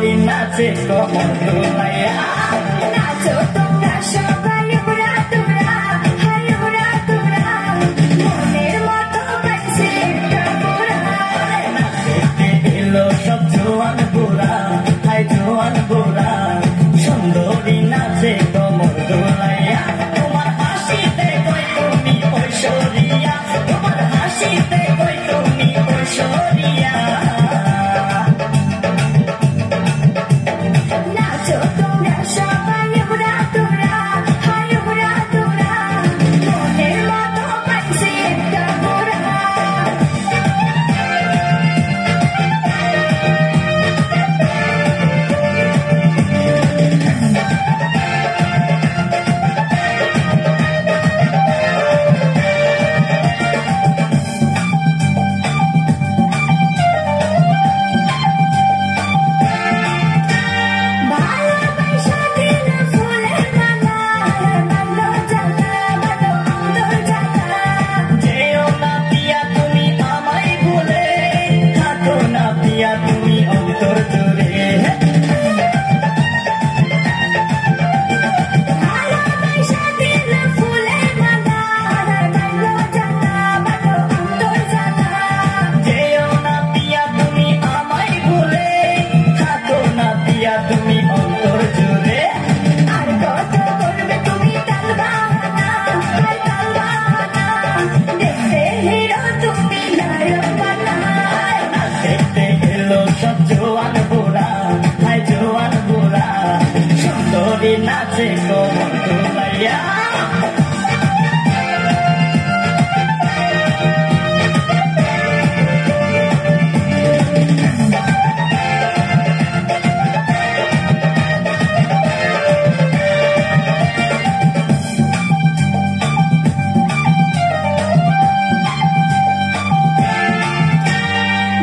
সুন্দরী নাচে কমর দোলাইয়া নাচো তোমরা সবাই উড়া তোমরা হাই উড়া তোমরা মনের মতো পাইছে কাপুরা নাচতে এলো সব জোয়ান বুড়া হাই জোয়ান বুড়া সুন্দরী নাচে কমর দোলাইয়া তোমার হাসিতে কই তুমি ঐশ্বরিয়া তোমার হাসিতে কই তুমি ঐশ্বরিয়া নাচো তোমরা সবাই উড়া তোমরা হাই উড়া তোমরা মনের মতো পাইছে কাপুরা ভালোবাসা দিল ফুলের মালা ভালো জ্বালা ভালো অন্তর জ্বালা যেও না পিয়া তুমি আমায় ভুলে থাকো না পিয়া তুমি অন্তর জুড়ে ভালোবাসা দিল ফুলের মালা ভালো জ্বালা ভালো অন্তর জ্বালা যেও না পিয়া তুমি আমায় ভুলে থাকো না পিয়া তুমি অন্তর জুড়ে আর কত করবে তুমি তালবাহানা আর তালবাহানা দেখতে হিরো তুমি নায়ক বানা দেখতে এলো সব জোয়ান বুড়া হাই জোয়ান বুড়া সুন্দরী নাচে কোমর দোলাইয়া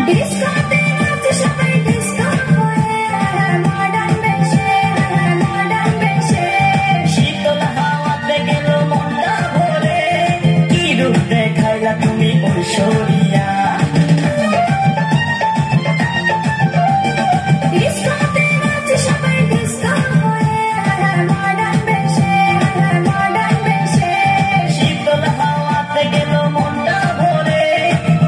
ডিস্কোতে নাচে সবাই ডিস্কো হয়ে মডার্ন বেশে মডার্ন বেশে শীতল হাওয়াতে গেল মনটা ভরে কি রূপ দেখাইলা তুমি ঐশ্বরিয়া ডিস্কোতে নাচে সবাই ডিস্কো হয়ে মডার্ন বেশে মডার্ন বেশে শীতল হাওয়াতে গেল মনটা ভরে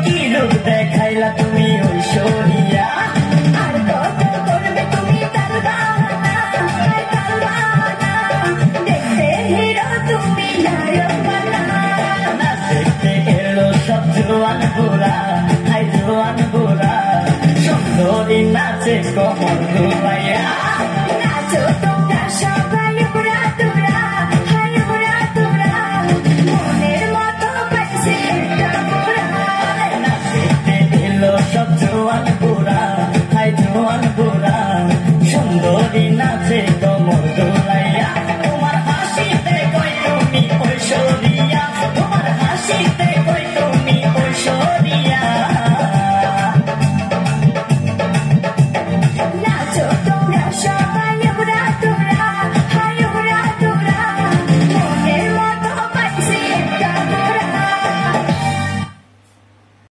কি রূপ দেখাইলা তুমি ঐশ্বরিয়া আর কত করবে তুমি তালবাহানা আর তালবাহানা দেখতে হিরো তুমি নায়ক বানা দেখতে এলো সব জোয়ান বুড়া হাই জোয়ান বুড়া সুন্দরী নাচে কোমর দোলাইয়া নাচো তোমরা সবাই